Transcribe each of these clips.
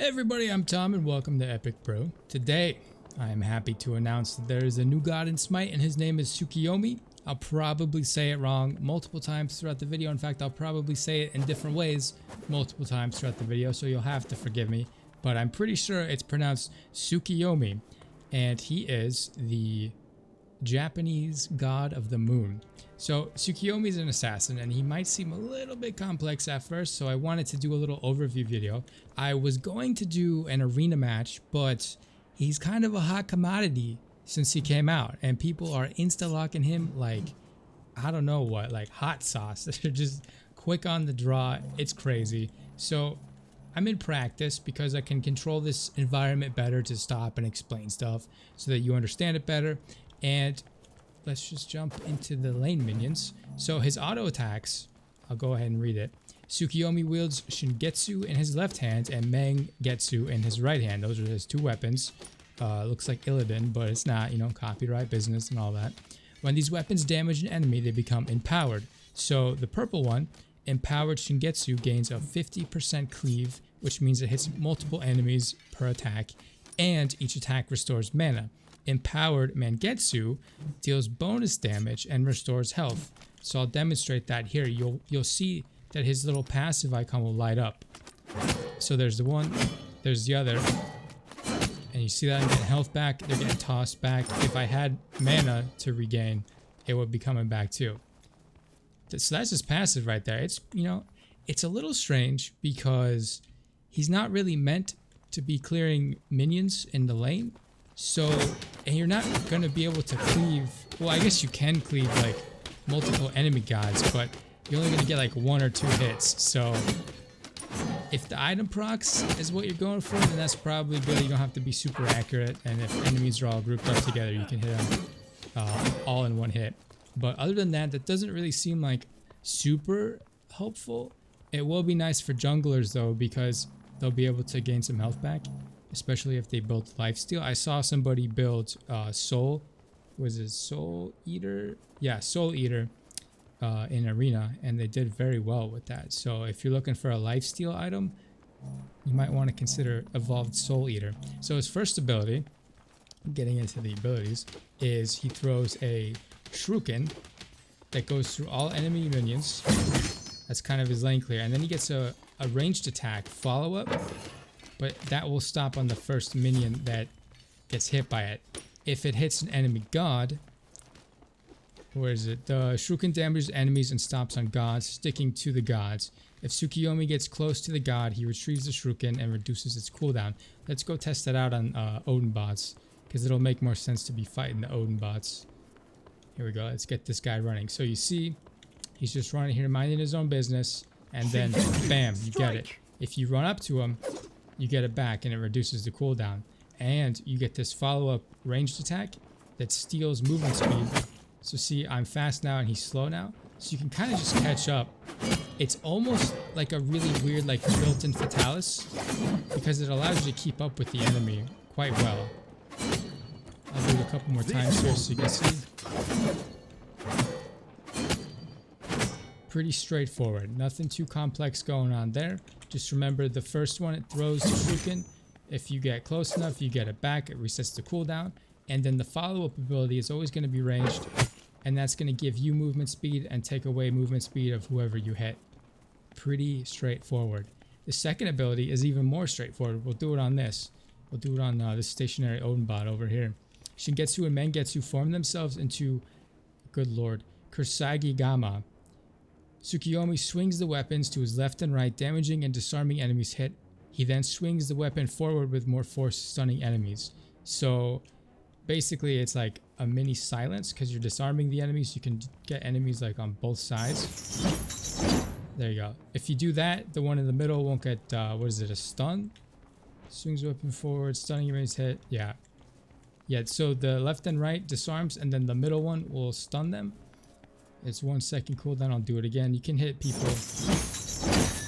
Hey everybody, I'm Tom and welcome to Epic Bro. Today, I am happy to announce that there is a new god in Smite and his name is Tsukuyomi. I'll probably say it wrong multiple times throughout the video. In fact, I'll probably say it in different ways multiple times throughout the video, so you'll have to forgive me. But I'm pretty sure it's pronounced Tsukuyomi, and he is the Japanese god of the moon. So Tsukuyomi is an assassin and he might seem a little bit complex at first, so I wanted to do a little overview video. I was going to do an arena match, but he's kind of a hot commodity since he came out and people are insta-locking him like, I don't know what, like hot sauce. They're just quick on the draw. It's crazy. So I'm in practice because I can control this environment better to stop and explain stuff so that you understand it better. And let's just jump into the lane minions. So his auto attacks, I'll go ahead and read it. Tsukuyomi wields Shingetsu in his left hand and Mangetsu in his right hand. Those are his two weapons. Looks like Illidan, but it's not, you know, copyright business and all that. When these weapons damage an enemy, they become empowered. So the purple one, empowered Shingetsu, gains a 50% cleave, which means it hits multiple enemies per attack, and each attack restores mana. Empowered Mangetsu deals bonus damage and restores health. So I'll demonstrate that here. You'll see that his little passive icon will light up. So there's the one, there's the other, and you see that I'm getting health back, they're getting tossed back. If I had mana to regain, it would be coming back too. So that's his passive right there. It's, you know, it's a little strange because he's not really meant to be clearing minions in the lane. So, and you're not going to be able to cleave, well, I guess you can cleave like multiple enemy gods, but you're only going to get like 1 or 2 hits. So if the item procs is what you're going for, then that's probably good. You don't have to be super accurate, and if enemies are all grouped up together, you can hit them all in one hit. But other than that, that doesn't really seem like super helpful. It will be nice for junglers though, because they'll be able to gain some health back, especially if they build lifesteal. I saw somebody build Soul Eater? Yeah, Soul Eater in Arena, and they did very well with that. So if you're looking for a lifesteal item, you might want to consider Evolved Soul Eater. So his first ability, getting into the abilities, is he throws a Shuriken that goes through all enemy minions. That's kind of his lane clear. And then he gets a ranged attack follow-up, but that will stop on the first minion that gets hit by it. If it hits an enemy god, where is it? The Shuriken damages enemies and stops on gods, sticking to the gods. If Tsukuyomi gets close to the god, he retrieves the Shuriken and reduces its cooldown. Let's go test that out on Odin bots, because it'll make more sense to be fighting the Odin bots. Here we go. Let's get this guy running. So you see, he's just running here, minding his own business, and then bam, you get it. If you run up to him, you get it back and it reduces the cooldown. And you get this follow-up ranged attack that steals movement speed. So see, I'm fast now and he's slow now. So you can kind of just catch up. It's almost like a really weird, like built-in Fatalis, because it allows you to keep up with the enemy quite well. I'll do it a couple more times here so you can see. Pretty straightforward. Nothing too complex going on there. Just remember the first one, it throws the Shuriken. If you get close enough, you get it back. It resets the cooldown. And then the follow-up ability is always going to be ranged. And that's going to give you movement speed and take away movement speed of whoever you hit. Pretty straightforward. The second ability is even more straightforward. We'll do it on this. We'll do it on this stationary Odin bot over here. Shingetsu and Mangetsu form themselves into, good lord, Kursagi Gama. Tsukuyomi swings the weapons to his left and right, damaging and disarming enemies hit. He then swings the weapon forward with more force, stunning enemies. So basically it's like a mini silence, because you're disarming the enemies. You can get enemies like on both sides. There you go. If you do that, the one in the middle won't get, what is it, a stun? Swings weapon forward, stunning enemies hit. Yeah. Yeah, so the left and right disarms, and then the middle one will stun them. It's 1 second cooldown. I'll do it again. You can hit people.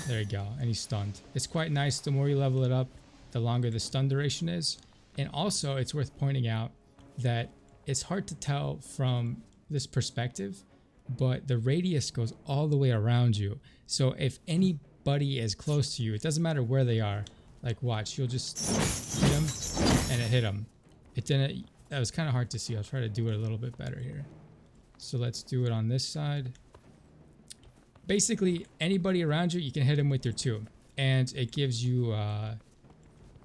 There you go, and he's stunned. It's quite nice. The more you level it up, the longer the stun duration is. And also, it's worth pointing out that it's hard to tell from this perspective, but the radius goes all the way around you. So if anybody is close to you, it doesn't matter where they are, Like watch, you'll just hit him and it hit him. It didn't, that was kind of hard to see. I'll try to do it a little bit better here. So let's do it on this side. Basically, anybody around you, you can hit him with your 2. And it gives you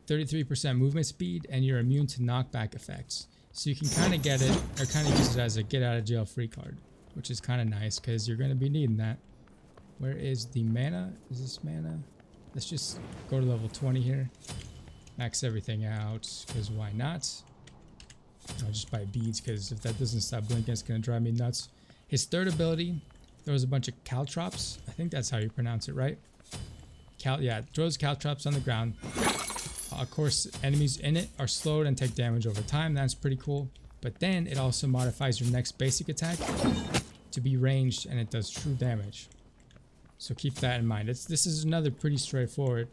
33% movement speed, and you're immune to knockback effects. So you can kind of get it, or kind of use it as a get out of jail free card, which is kind of nice because you're going to be needing that. Where is the mana? Is this mana? Let's just go to level 20 here. Max everything out, because why not? I'll just buy beads, because if that doesn't stop blinking, it's going to drive me nuts. His third ability throws a bunch of caltrops. I think that's how you pronounce it, right? Yeah, throws caltrops on the ground. Of course, enemies in it are slowed and take damage over time. That's pretty cool. But then it also modifies your next basic attack to be ranged, and it does true damage. So keep that in mind. This is another pretty straightforward.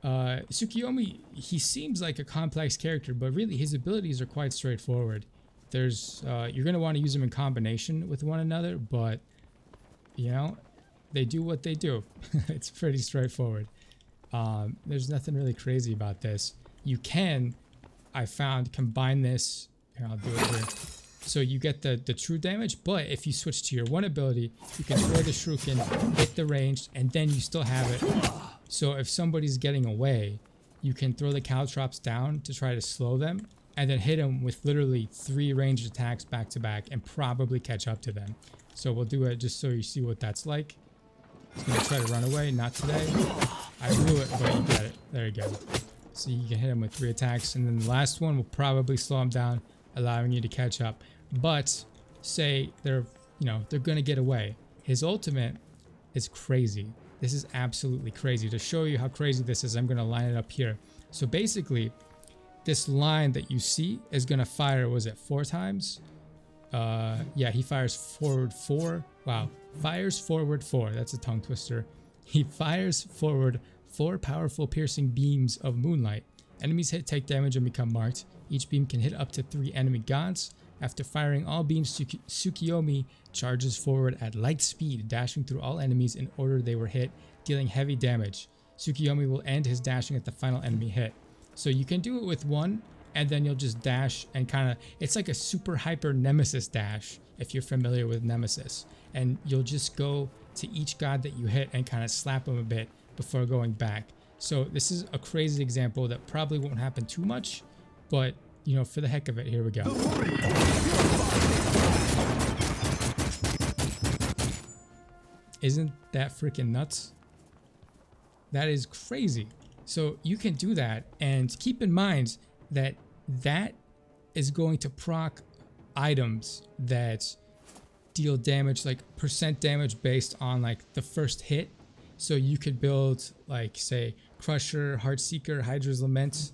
Tsukuyomi, he seems like a complex character, but really his abilities are quite straightforward. There's you're going to want to use them in combination with one another, but you know, they do what they do. It's pretty straightforward. There's nothing really crazy about this. You can, I found, combine this. Here, I'll do it here. So you get the true damage, but if you switch to your 1 ability, you can throw the shuriken, hit the ranged, and then you still have it. So if somebody's getting away, you can throw the caltrops down to try to slow them, and then hit them with literally 3 ranged attacks back to back and probably catch up to them. So we'll do it just so you see what that's like. He's gonna try to run away, not today. I blew it, but you get it. There you go. So you can hit him with 3 attacks, and then the last one will probably slow him down, allowing you to catch up. But say they're gonna get away. His ultimate is crazy. This is absolutely crazy. To show you how crazy this is, I'm gonna line it up here. So basically, this line that you see is gonna fire, was it 4 times? Yeah, he fires forward 4. Wow, fires forward 4. That's a tongue twister. He fires forward 4 powerful piercing beams of moonlight. Enemies hit take damage and become marked. Each beam can hit up to 3 enemy gods. After firing all beams, Tsukuyomi charges forward at light speed, dashing through all enemies in order they were hit, dealing heavy damage. Tsukuyomi will end his dashing at the final enemy hit. So you can do it with 1, and then you'll just dash and kind of, it's like a super hyper nemesis dash, if you're familiar with nemesis. And you'll just go to each god that you hit and kind of slap them a bit before going back. So this is a crazy example that probably won't happen too much, but you know, for the heck of it, here we go. Isn't that freaking nuts? That is crazy. So you can do that, and keep in mind that that is going to proc items that deal damage, like percent damage based on like the first hit. So you could build like, say, Crusher, Heartseeker, Hydra's Lament,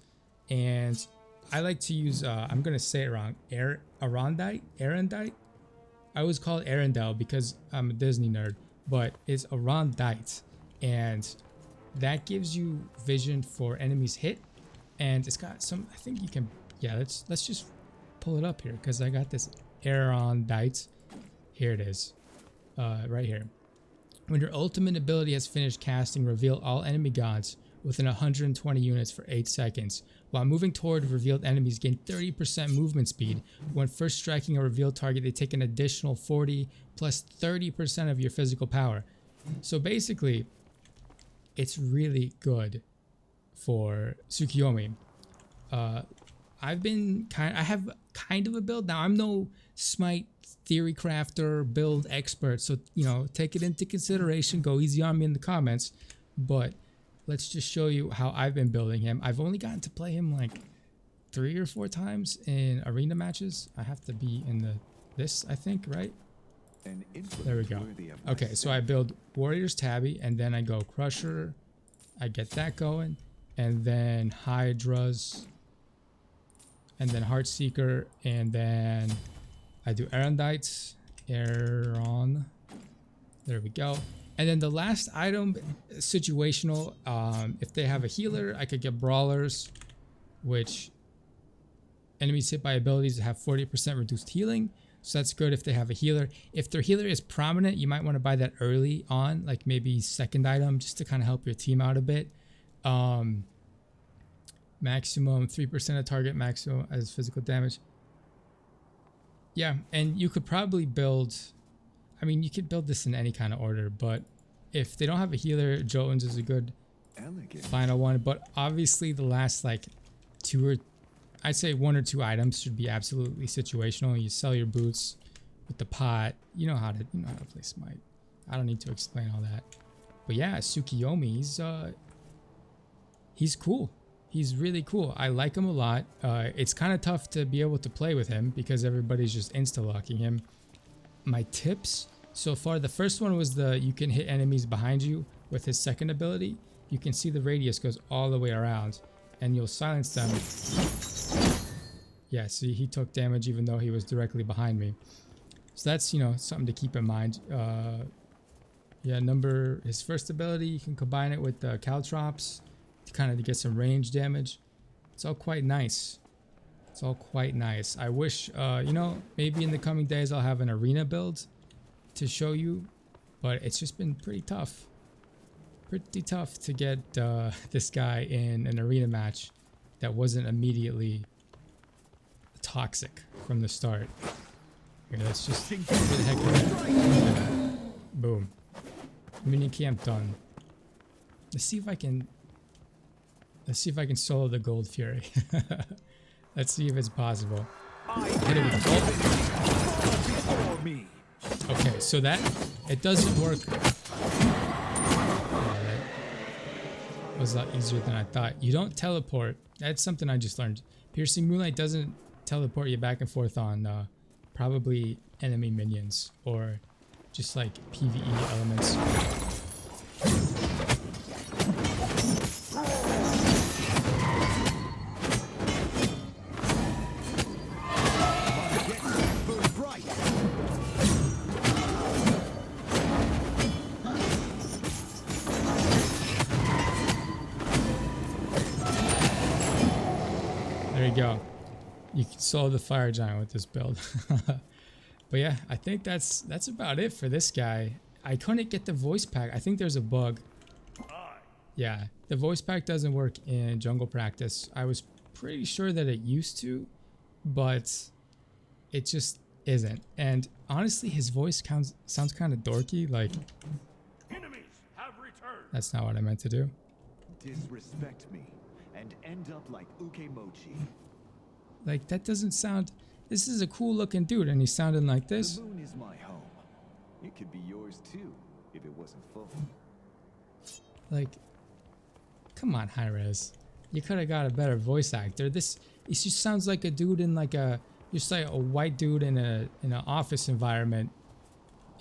and I like to use, I'm going to say it wrong, Arondite? I always call it Arendelle because I'm a Disney nerd, but it's Arondite. And that gives you vision for enemies hit. And it's got some, I think you can, yeah, let's just pull it up here because I got this Arondite. Here it is, right here. When your ultimate ability has finished casting, reveal all enemy gods within 120 units for 8 seconds. While moving toward revealed enemies, gain 30% movement speed. When first striking a revealed target, they take an additional 40 plus 30% of your physical power. So basically, it's really good for Tsukuyomi. I have kind of a build. Now, I'm no Smite theory crafter, build expert, so, you know, take it into consideration. Go easy on me in the comments. But let's just show you how I've been building him. I've only gotten to play him like 3 or 4 times in arena matches. I have to be in this, I think, right? There we go. Okay, so I build Warriors Tabi, and then I go Crusher. I get that going, and then Hydras, and then Heartseeker, and then I do Arondites, there we go. And then the last item, situational, if they have a healer, I could get Brawlers, which enemies hit by abilities have 40% reduced healing. So that's good if they have a healer. If their healer is prominent, you might want to buy that early on, like maybe second item, just to kind of help your team out a bit. Maximum 3% of target maximum as physical damage. Yeah, and you could probably build, I mean, you could build this in any kind of order, but if they don't have a healer, Jotuns is a good final one. But obviously the last like I'd say 1 or 2 items should be absolutely situational. You sell your boots with the pot. You know how to play Smite. I don't need to explain all that. But yeah, Tsukuyomi, he's cool. He's really cool. I like him a lot. It's kind of tough to be able to play with him because everybody's just insta-locking him. My tips so far, the first one was you can hit enemies behind you with his second ability. You can see the radius goes all the way around and you'll silence them. Yeah, see, he took damage even though he was directly behind me. So that's, something to keep in mind. Yeah, his first ability, you can combine it with the caltrops to kind of get some range damage. It's all quite nice. It's all quite nice. I wish, maybe in the coming days I'll have an arena build to show you, but it's just been pretty tough. Pretty tough to get this guy in an arena match that wasn't immediately toxic from the start. Here, let's just get the heck of it. Boom. Minion camp done. Let's see if I can solo the Gold Fury. Let's see if it's possible. Hit it with ult. Okay, so it doesn't work. That was a lot easier than I thought. You don't teleport. That's something I just learned. Piercing Moonlight doesn't teleport you back and forth on probably enemy minions or just like PvE elements. There you go. You can solo the fire giant with this build. But yeah, I think that's about it for this guy. I couldn't get the voice pack. I think there's a bug. Yeah, the voice pack doesn't work in jungle practice. I was pretty sure that it used to, but it just isn't. And honestly, his voice sounds kind of dorky. Like, enemies have returned. That's not what I meant to do. Disrespect me and end up like Ukemochi. Like, that doesn't sound... This is a cool looking dude and he's sounding like this. The moon is my home. It could be yours too if it wasn't full. Like, come on, Hi-Rez. You could have got a better voice actor. It just sounds like a dude in like just like a white dude in an office environment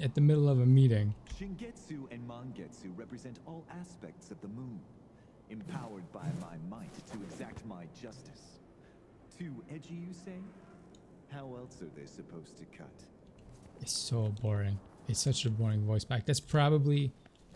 at the middle of a meeting. Shingetsu and Mangetsu represent all aspects of the moon, empowered by my might to exact my justice. Too edgy, you say? How else are they supposed to cut? It's so boring. It's such a boring voice pack. That's probably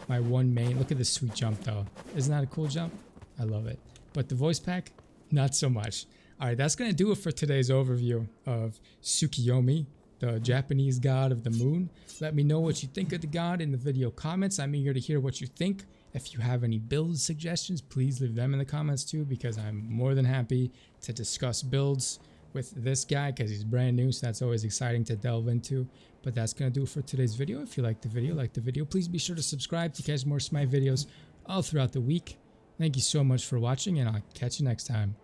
my one main. Look at this sweet jump though. Isn't that a cool jump? I love it. But the voice pack, not so much. All right, that's going to do it for today's overview of Tsukuyomi, the Japanese god of the moon. Let me know what you think of the god in the video comments. I'm eager to hear what you think. If you have any build suggestions, please leave them in the comments too, because I'm more than happy to discuss builds with this guy because he's brand new, so that's always exciting to delve into. But that's gonna do it for today's video. If you like the video, please be sure to subscribe to catch more Smite videos all throughout the week. Thank you so much for watching, and I'll catch you next time.